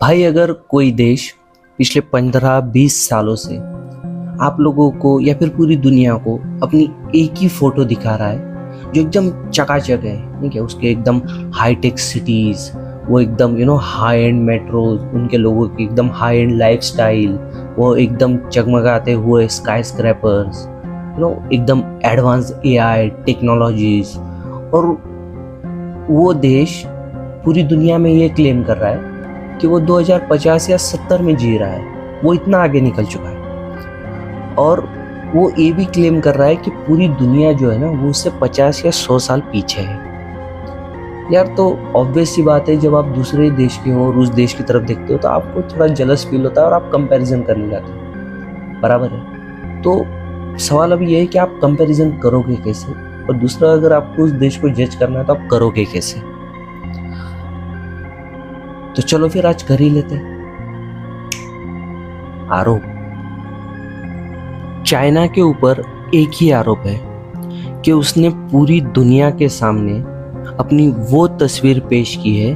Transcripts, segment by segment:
भाई अगर कोई देश पिछले 15-20 सालों से आप लोगों को या फिर पूरी दुनिया को अपनी एक ही फोटो दिखा रहा है जो एकदम चकाचक है, ठीक है, उसके एकदम हाईटेक सिटीज, वो एकदम हाई एंड मेट्रोज, उनके लोगों की एकदम हाई एंड लाइफस्टाइल, वो एकदम चगमगाते हुए स्काई स्क्रैपर्स, एकदम एडवांस एआई टेक्नोलॉजीज, और वो देश पूरी दुनिया में ये क्लेम कर रहा है कि वो 2050 या 70 में जी रहा है, वो इतना आगे निकल चुका है। और वो ये भी क्लेम कर रहा है कि पूरी दुनिया जो है ना वो उससे 50 या 100 साल पीछे है। यार तो ऑब्वियस सी बात है, जब आप दूसरे देश के हो और उस देश की तरफ देखते हो तो आपको थोड़ा जलस फील होता है और आप कंपैरिजन करने जाते हो, बराबर है। तो सवाल अभी ये है कि आप कंपैरिजन करोगे कैसे, और दूसरा अगर आपको उस देश को जज करना है तो आप करोगे कैसे। तो चलो फिर आज कर ही लेते हैं। आरोप। चाइना के ऊपर एक ही आरोप है कि उसने पूरी दुनिया के सामने अपनी वो तस्वीर पेश की है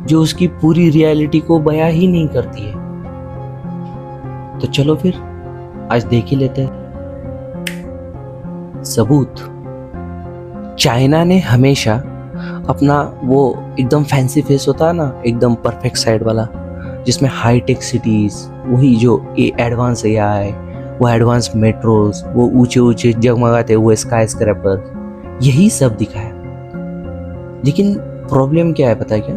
जो उसकी पूरी रियलिटी को बयां ही नहीं करती है। तो चलो फिर आज देख ही लेते हैं। सबूत। चाइना ने हमेशा अपना वो एकदम फैंसी फेस होता है ना, एकदम परफेक्ट साइड वाला, जिसमें हाई टेक सिटीज, वही जो एडवांस एआई, वो एडवांस मेट्रोज, वो ऊंचे ऊंचे जगमगाते हुए स्काई स्क्रैपर, यही सब दिखाया। लेकिन प्रॉब्लम क्या है पता है क्या?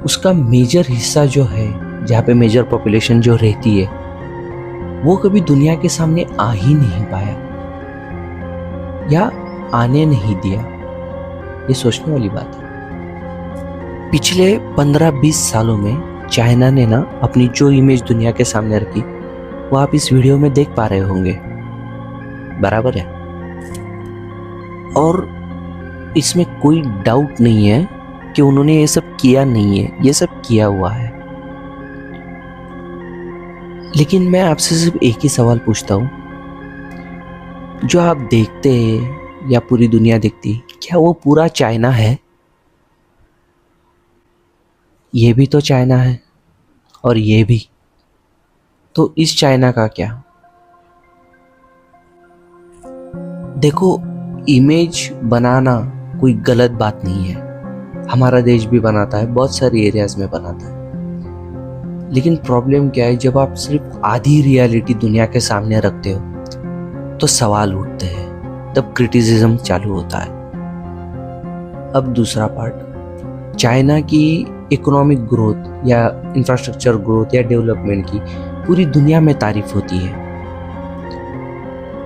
उसका मेजर हिस्सा जो है, जहाँ पे मेजर पॉपुलेशन जो रहती है, वो कभी दुनिया के सामने आ ही नहीं पाया या आने नहीं दिया। ये सोचने वाली बात है। पिछले 15-20 सालों में चाइना ने ना अपनी जो इमेज दुनिया के सामने रखी, वो आप इस वीडियो में देख पा रहे होंगे, बराबर है। और इसमें कोई डाउट नहीं है कि उन्होंने ये सब किया नहीं है, ये सब किया हुआ है। लेकिन मैं आपसे सिर्फ एक ही सवाल पूछता हूँ, जो आप देखते हैं या पूरी दुनिया देखती, क्या वो पूरा चाइना है? ये भी तो चाइना है और ये भी। तो इस चाइना का क्या? देखो, इमेज बनाना कोई गलत बात नहीं है, हमारा देश भी बनाता है, बहुत सारी एरियाज में बनाता है। लेकिन प्रॉब्लम क्या है, जब आप सिर्फ आधी रियलिटी दुनिया के सामने रखते हो तो सवाल उठते हैं, तब क्रिटिसिज्म चालू होता है। अब दूसरा पार्ट, चाइना की इकोनॉमिक ग्रोथ या इंफ्रास्ट्रक्चर ग्रोथ या डेवलपमेंट की पूरी दुनिया में तारीफ होती है।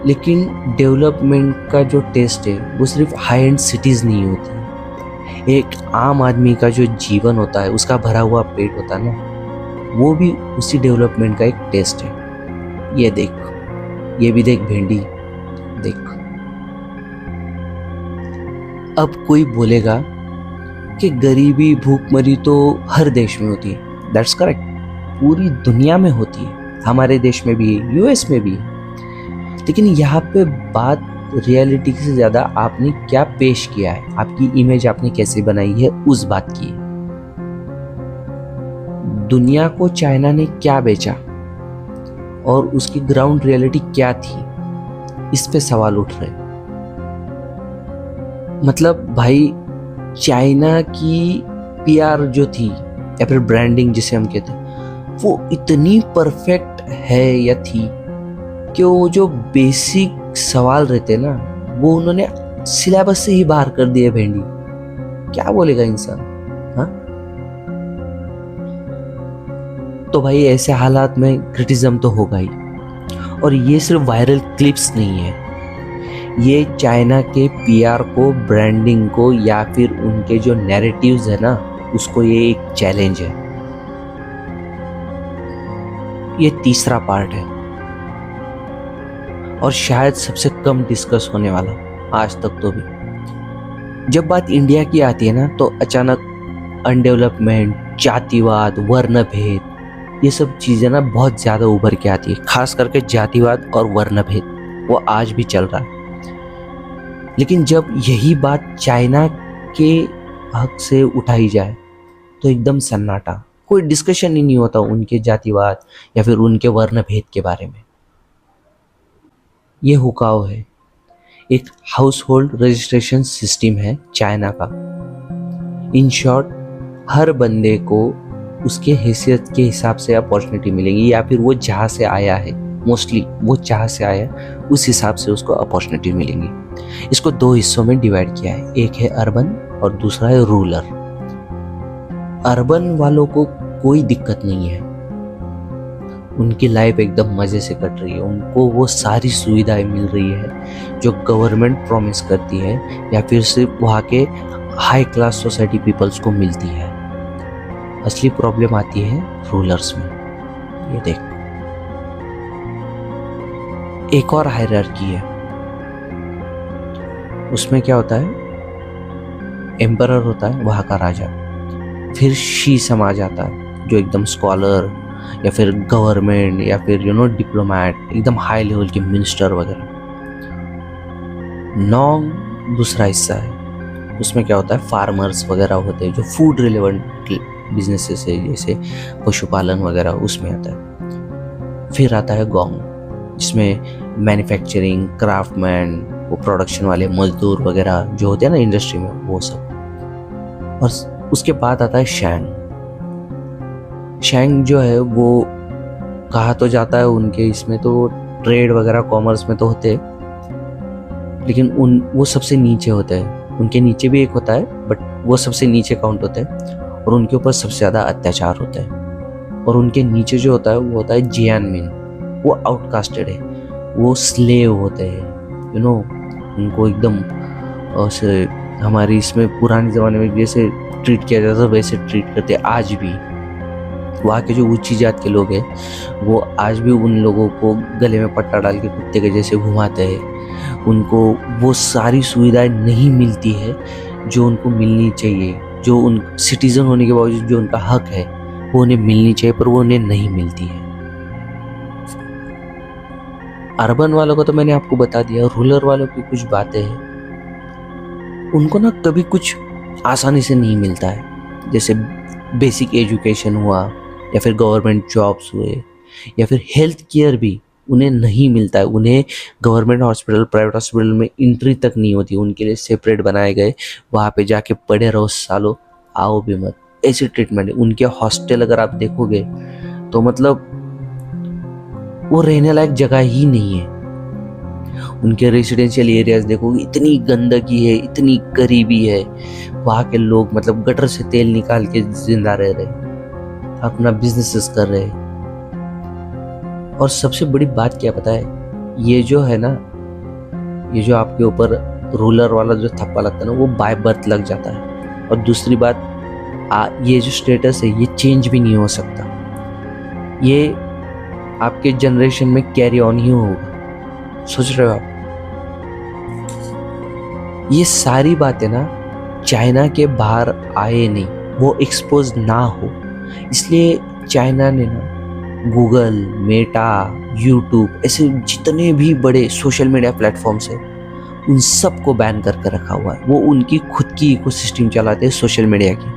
लेकिन डेवलपमेंट का जो टेस्ट है वो सिर्फ हाई एंड सिटीज नहीं होती। एक आम आदमी का जो जीवन होता है, उसका भरा हुआ पेट होता है ना, वो भी उसी डेवलपमेंट का एक टेस्ट है। ये देख, ये भी देख, भिंडी देख। अब कोई बोलेगा कि गरीबी भूखमरी तो हर देश में होती है। दैट्स करेक्ट, पूरी दुनिया में होती है, हमारे देश में भी है, यूएस में भी है। लेकिन यहाँ पे बात रियलिटी से ज़्यादा आपने क्या पेश किया है, आपकी इमेज आपने कैसे बनाई है, उस बात की है। दुनिया को चाइना ने क्या बेचा और उसकी ग्राउंड रियलिटी क्या थी, इस पे सवाल उठ रहे। मतलब भाई, चाइना की पीआर जो थी या फिर ब्रांडिंग जिसे हम कहते हैं, वो इतनी परफेक्ट है या थी कि वो जो बेसिक सवाल रहते ना, वो उन्होंने सिलेबस से ही बाहर कर दिए। भेंडी क्या बोलेगा इंसान, हाँ? तो भाई ऐसे हालात में क्रिटिसिज्म तो होगा ही। और ये सिर्फ वायरल क्लिप्स नहीं है, ये चाइना के पीआर को, ब्रांडिंग को, या फिर उनके जो नैरेटिव्स है ना, उसको ये एक चैलेंज है। ये तीसरा पार्ट है और शायद सबसे कम डिस्कस होने वाला आज तक तो भी। जब बात इंडिया की आती है ना, तो अचानक अनडेवलपमेंट, जातिवाद, वर्णभेद, ये सब चीज़ें ना बहुत ज़्यादा उभर के आती है। खास करके जातिवाद और वर्णभेद, वो आज भी चल रहा है। लेकिन जब यही बात चाइना के हक से उठाई जाए तो एकदम सन्नाटा, कोई डिस्कशन ही नहीं होता उनके जातिवाद या फिर उनके वर्ण भेद के बारे में। ये हुकाओ है, एक हाउस होल्ड रजिस्ट्रेशन सिस्टम है चाइना का। इन शॉर्ट, हर बंदे को उसके हैसियत के हिसाब से अपॉर्चुनिटी मिलेगी, या फिर वो जहाँ से आया है, मोस्टली वो जहाँ से आया है उस हिसाब से उसको अपॉर्चुनिटी मिलेंगी। इसको 2 हिस्सों में डिवाइड किया है, एक है अर्बन और दूसरा है रूरल। अर्बन वालों को कोई दिक्कत नहीं है, उनकी लाइफ एकदम मज़े से कट रही है, उनको वो सारी सुविधाएं मिल रही है जो गवर्नमेंट प्रॉमिस करती है या फिर सिर्फ वहाँ के हाई क्लास सोसाइटी पीपल्स को मिलती है। असली प्रॉब्लम आती है रूलर्स में। ये देख, एक और हायरार्की है, उसमें क्या होता है, एम्परर होता है वहाँ का राजा, फिर शी समाज आता है जो एकदम स्कॉलर या फिर गवर्नमेंट या फिर डिप्लोमेट, एकदम हाई लेवल के मिनिस्टर वगैरह। नॉन्ग दूसरा हिस्सा है, उसमें क्या होता है, फार्मर्स वगैरह होते हैं जो फूड रिलेवेंट बिजनेसेस है, जैसे पशुपालन वगैरह, उसमें आता है। फिर आता है गोंग, जिसमें मैन्युफैक्चरिंग, क्राफ्टमैन, वो प्रोडक्शन वाले मजदूर वगैरह जो होते हैं ना इंडस्ट्री में, वो सब। और उसके बाद आता है शैंग। शैंग जो है वो कहा तो जाता है उनके इसमें तो ट्रेड वगैरह कॉमर्स में तो होते हैं, लेकिन वो सबसे नीचे होते हैं। उनके नीचे भी एक होता है बट वो सबसे नीचे काउंट होते हैं और उनके ऊपर सबसे ज़्यादा अत्याचार होता है। और उनके नीचे जो होता है वो होता है जियानमिन, वो आउटकास्टेड है, वो स्लेव होते हैं, उनको एकदम हमारी इसमें पुराने ज़माने में जैसे ट्रीट किया जाता था वैसे ट्रीट करते। आज भी वहाँ के जो ऊंची जात के लोग हैं वो आज भी उन लोगों को गले में पट्टा डाल के कुत्ते के जैसे घुमाते हैं। उनको वो सारी सुविधाएं नहीं मिलती है जो उनको मिलनी चाहिए, जो उन सिटीजन होने के बावजूद जो उनका हक है वो उन्हें मिलनी चाहिए, पर वो उन्हें नहीं मिलती है। अर्बन वालों को तो मैंने आपको बता दिया, रूरल वालों की कुछ बातें हैं, उनको ना कभी कुछ आसानी से नहीं मिलता है। जैसे बेसिक एजुकेशन हुआ या फिर गवर्नमेंट जॉब्स हुए या फिर हेल्थ केयर भी उन्हें नहीं मिलता है। उन्हें गवर्नमेंट हॉस्पिटल, प्राइवेट हॉस्पिटल में एंट्री तक नहीं होती, उनके लिए सेपरेट बनाए गए, वहाँ पे जाके पड़े रहो सालों, आओ भी मत, ऐसी ट्रीटमेंट है। उनके हॉस्टल अगर आप देखोगे तो मतलब वो रहने लायक जगह ही नहीं है। उनके रेजिडेंशियल एरियाज देखोगे, इतनी गंदगी है, इतनी गरीबी है, वहाँ के लोग मतलब गटर से तेल निकाल के जिंदा रह रहे, अपना बिजनेसेस कर रहे हैं। और सबसे बड़ी बात क्या पता है, ये जो है ना, ये जो आपके ऊपर रूलर वाला जो थप्पा लगता है ना, वो बाय बर्थ लग जाता है। और दूसरी बात, ये जो स्टेटस है ये चेंज भी नहीं हो सकता, ये आपके जनरेशन में कैरी ऑन ही होगा। सोच रहे हो आप? ये सारी बातें ना चाइना के बाहर आए नहीं, वो एक्सपोज ना हो, इसलिए चाइना ने ना गूगल, मेटा, यूट्यूब, ऐसे जितने भी बड़े सोशल मीडिया प्लेटफॉर्म्स हैं उन सब को बैन करके रखा हुआ है। वो उनकी खुद की इकोसिस्टम चलाते हैं सोशल मीडिया की।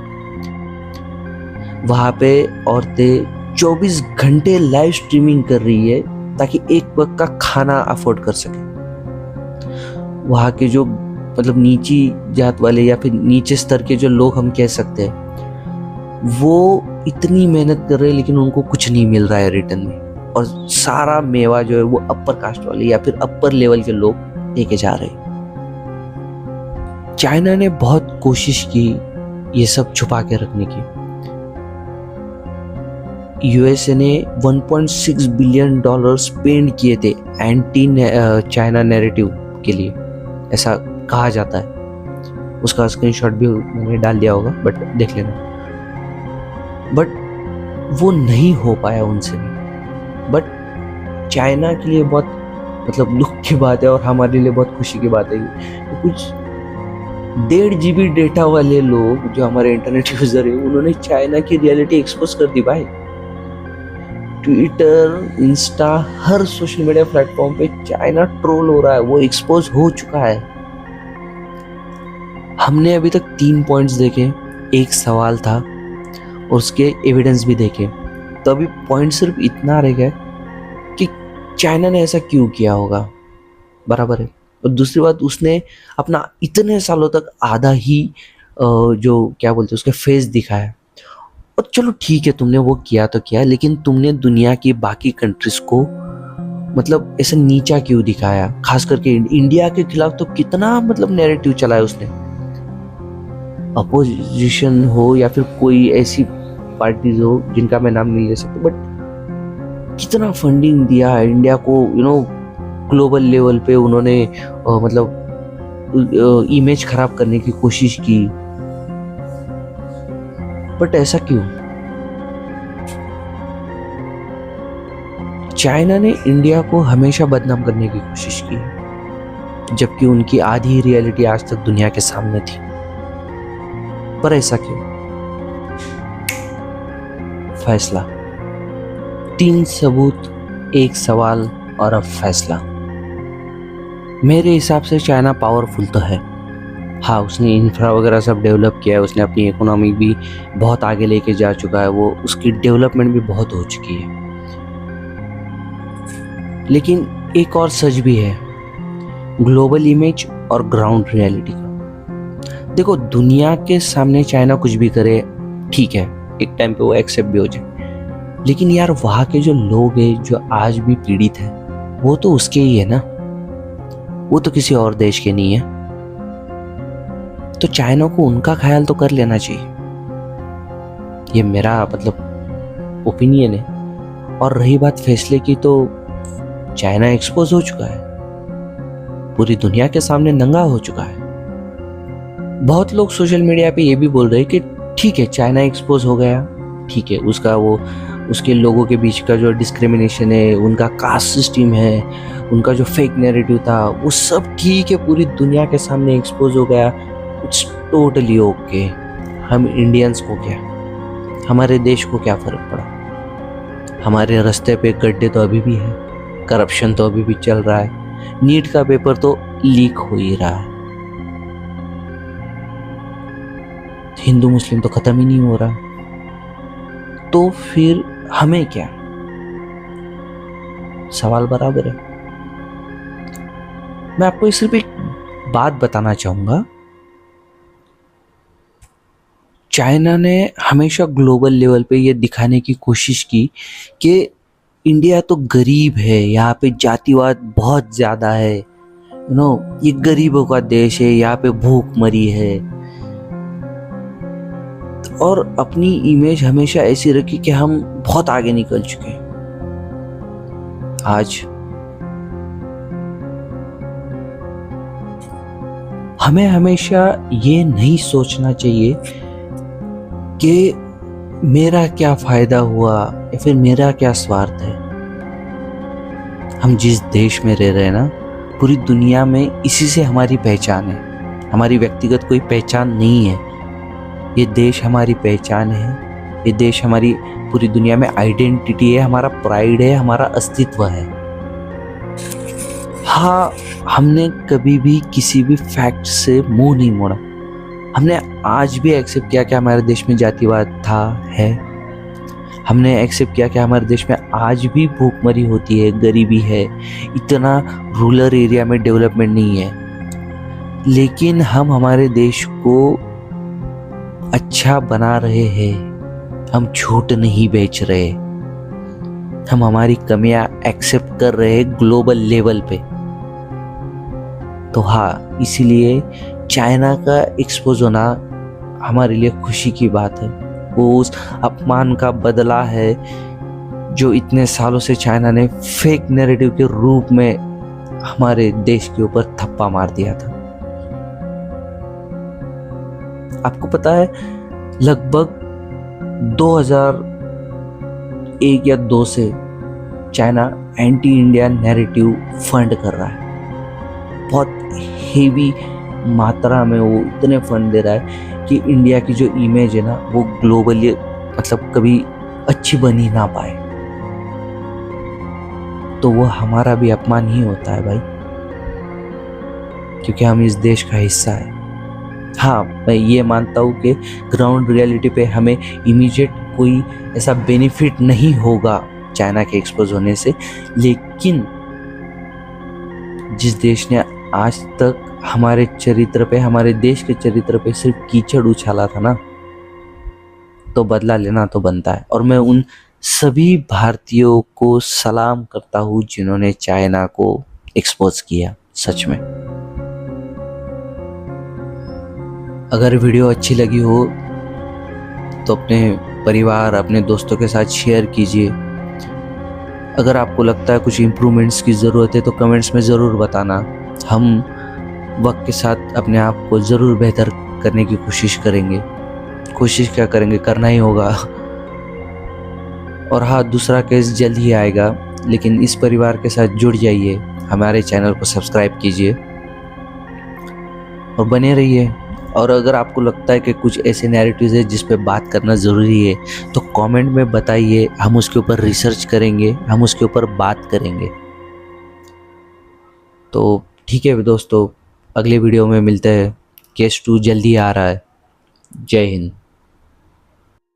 वहाँ पे औरतें 24 घंटे लाइव स्ट्रीमिंग कर रही है ताकि एक वक्त का खाना अफोर्ड कर सके। वहाँ के जो मतलब नीची जात वाले या फिर नीचे स्तर के जो लोग हम कह सकते हैं, वो इतनी मेहनत कर रहे हैं लेकिन उनको कुछ नहीं मिल रहा है रिटर्न में, और सारा मेवा जो है वो अपर कास्ट वाले या फिर अपर लेवल के लोग लेके जा रहे हैं। चाइना ने बहुत कोशिश की ये सब छुपा के रखने की। यूएसए ने $1.6 बिलियन स्पेंड किए थे एंटी चाइना नैरेटिव के लिए, ऐसा कहा जाता है। उसका स्क्रीनशॉट भी मैंने डाल दिया होगा, बट देख लेना। बट वो नहीं हो पाया उनसे भी। बट चाइना के लिए बहुत मतलब दुख की बात है और हमारे लिए बहुत खुशी की बात है कि कुछ 1.5 GB डेटा वाले लोग जो हमारे इंटरनेट यूजर है, उन्होंने चाइना की रियलिटी एक्सपोज कर दी भाई। ट्विटर, इंस्टा, हर सोशल मीडिया प्लेटफॉर्म पे चाइना ट्रोल हो रहा है, वो एक्सपोज हो चुका है। हमने अभी तक 3 पॉइंट्स देखे। एक सवाल था और उसके एविडेंस भी देखे। तो अभी पॉइंट सिर्फ इतना रह गया कि चाइना ने ऐसा क्यों किया होगा, बराबर है। और दूसरी बात, उसने अपना इतने सालों तक आधा ही जो क्या बोलते हैं उसके फेस दिखाया। और चलो ठीक है, तुमने वो किया तो किया, लेकिन तुमने दुनिया की बाकी कंट्रीज को मतलब ऐसे नीचा क्यों दिखाया? खास करके इंडिया के खिलाफ तो कितना मतलब नैरेटिव चलाया उसने। अपोजिशन हो या फिर कोई ऐसी पार्टीज हो जिनका मैं नाम नहीं ले सकता, बट कितना फंडिंग दिया इंडिया को, ग्लोबल लेवल पे उन्होंने मतलब इमेज खराब करने की कोशिश की। बट ऐसा क्यों? चाइना ने इंडिया को हमेशा बदनाम करने की कोशिश की, जबकि उनकी आधी रियलिटी आज तक दुनिया के सामने थी। पर ऐसा क्यों? फैसला, 3 सबूत, 1 सवाल और अब फैसला। मेरे हिसाब से चाइना पावरफुल तो है, हाँ, उसने इंफ्रा वगैरह सब डेवलप किया है, उसने अपनी इकोनॉमी भी बहुत आगे लेके जा चुका है, वो उसकी डेवलपमेंट भी बहुत हो चुकी है। लेकिन एक और सच भी है, ग्लोबल इमेज और ग्राउंड रियलिटी का। देखो, दुनिया के सामने चाइना कुछ भी करे ठीक है, एक टाइम पे वो एक्सेप्ट भी हो जाए, लेकिन यार वहाँ के जो लोग हैं जो आज भी पीड़ित हैं, वो तो उसके ही है ना, वो तो किसी और देश के नहीं है। तो चाइना को उनका ख्याल तो कर लेना चाहिए, ये मेरा मतलब ओपिनियन है। और रही बात फैसले की, तो चाइना एक्सपोज हो चुका है, पूरी दुनिया के सामने नंगा हो चुका है। बहुत लोग सोशल मीडिया पे ये भी बोल रहे हैं कि ठीक है, चाइना एक्सपोज हो गया, ठीक है, उसके लोगों के बीच का जो डिस्क्रिमिनेशन है, उनका कास्ट सिस्टम है, उनका जो फेक नैरेटिव था, वो सब ठीक है, पूरी दुनिया के सामने एक्सपोज हो गया। It's totally okay. हम इंडियंस को क्या, हमारे देश को क्या फर्क पड़ा? हमारे रास्ते पे गड्ढे तो अभी भी है, करप्शन तो अभी भी चल रहा है, नीट का पेपर तो लीक हो ही रहा है, हिंदू मुस्लिम तो खत्म ही नहीं हो रहा। तो फिर हमें क्या? सवाल बराबर है। मैं आपको सिर्फ एक बात बताना चाहूंगा, चाइना ने हमेशा ग्लोबल लेवल पे ये दिखाने की कोशिश की कि इंडिया तो गरीब है, यहाँ पे जातिवाद बहुत ज़्यादा है, ये गरीबों का देश है, यहाँ पे भूखमरी है, और अपनी इमेज हमेशा ऐसी रखी कि हम बहुत आगे निकल चुके हैं। आज हमें हमेशा ये नहीं सोचना चाहिए कि मेरा क्या फायदा हुआ या फिर मेरा क्या स्वार्थ है। हम जिस देश में रह रहे हैं ना, पूरी दुनिया में इसी से हमारी पहचान है, हमारी व्यक्तिगत कोई पहचान नहीं है। ये देश हमारी पहचान है, ये देश हमारी पूरी दुनिया में आइडेंटिटी है, हमारा प्राइड है, हमारा अस्तित्व है। हाँ, हमने कभी भी किसी भी फैक्ट से मुंह नहीं मोड़ा। हमने आज भी एक्सेप्ट किया कि हमारे देश में जातिवाद था, है। हमने एक्सेप्ट किया कि हमारे देश में आज भी भूखमरी होती है, गरीबी है, इतना रूरल एरिया में डेवलपमेंट नहीं है। लेकिन हम हमारे देश को अच्छा बना रहे हैं, हम झूठ नहीं बेच रहे, हम हमारी कमियां एक्सेप्ट कर रहे हैं ग्लोबल लेवल पे। तो हाँ, इसीलिए चाइना का एक्सपोज होना हमारे लिए खुशी की बात है। वो उस अपमान का बदला है जो इतने सालों से चाइना ने फेक नैरेटिव के रूप में हमारे देश के ऊपर थप्पा मार दिया था। आपको पता है, लगभग 2001 या 2 से China anti India narrative fund कर रहा है, बहुत हेवी मात्रा में वो इतने फंड दे रहा है कि इंडिया की जो इमेज है ना, वो ग्लोबली मतलब कभी अच्छी बन ही ना पाए। तो वो हमारा भी अपमान ही होता है भाई, क्योंकि हम इस देश का हिस्सा है। हाँ, मैं ये मानता हूँ कि ग्राउंड रियलिटी पे हमें इमीडिएट कोई ऐसा बेनिफिट नहीं होगा चाइना के एक्सपोज होने से, लेकिन जिस देश ने आज तक हमारे चरित्र पे, हमारे देश के चरित्र पे सिर्फ कीचड़ उछाला था ना, तो बदला लेना तो बनता है। और मैं उन सभी भारतीयों को सलाम करता हूँ जिन्होंने चाइना को एक्सपोज किया। सच में अगर वीडियो अच्छी लगी हो तो अपने परिवार, अपने दोस्तों के साथ शेयर कीजिए। अगर आपको लगता है कुछ इम्प्रूवमेंट्स की ज़रूरत है तो कमेंट्स में ज़रूर बताना। हम वक्त के साथ अपने आप को ज़रूर बेहतर करने की कोशिश करेंगे। कोशिश क्या करेंगे, करना ही होगा। और हाँ, दूसरा केस जल्द ही आएगा, लेकिन इस परिवार के साथ जुड़ जाइए, हमारे चैनल को सब्सक्राइब कीजिए और बने रहिए। और अगर आपको लगता है कि कुछ ऐसे नैरेटिव्स है जिस पे बात करना ज़रूरी है तो कमेंट में बताइए, हम उसके ऊपर रिसर्च करेंगे, हम उसके ऊपर बात करेंगे। तो ठीक है दोस्तों, अगले वीडियो में मिलते हैं। केस 2 जल्दी आ रहा है। जय हिंद।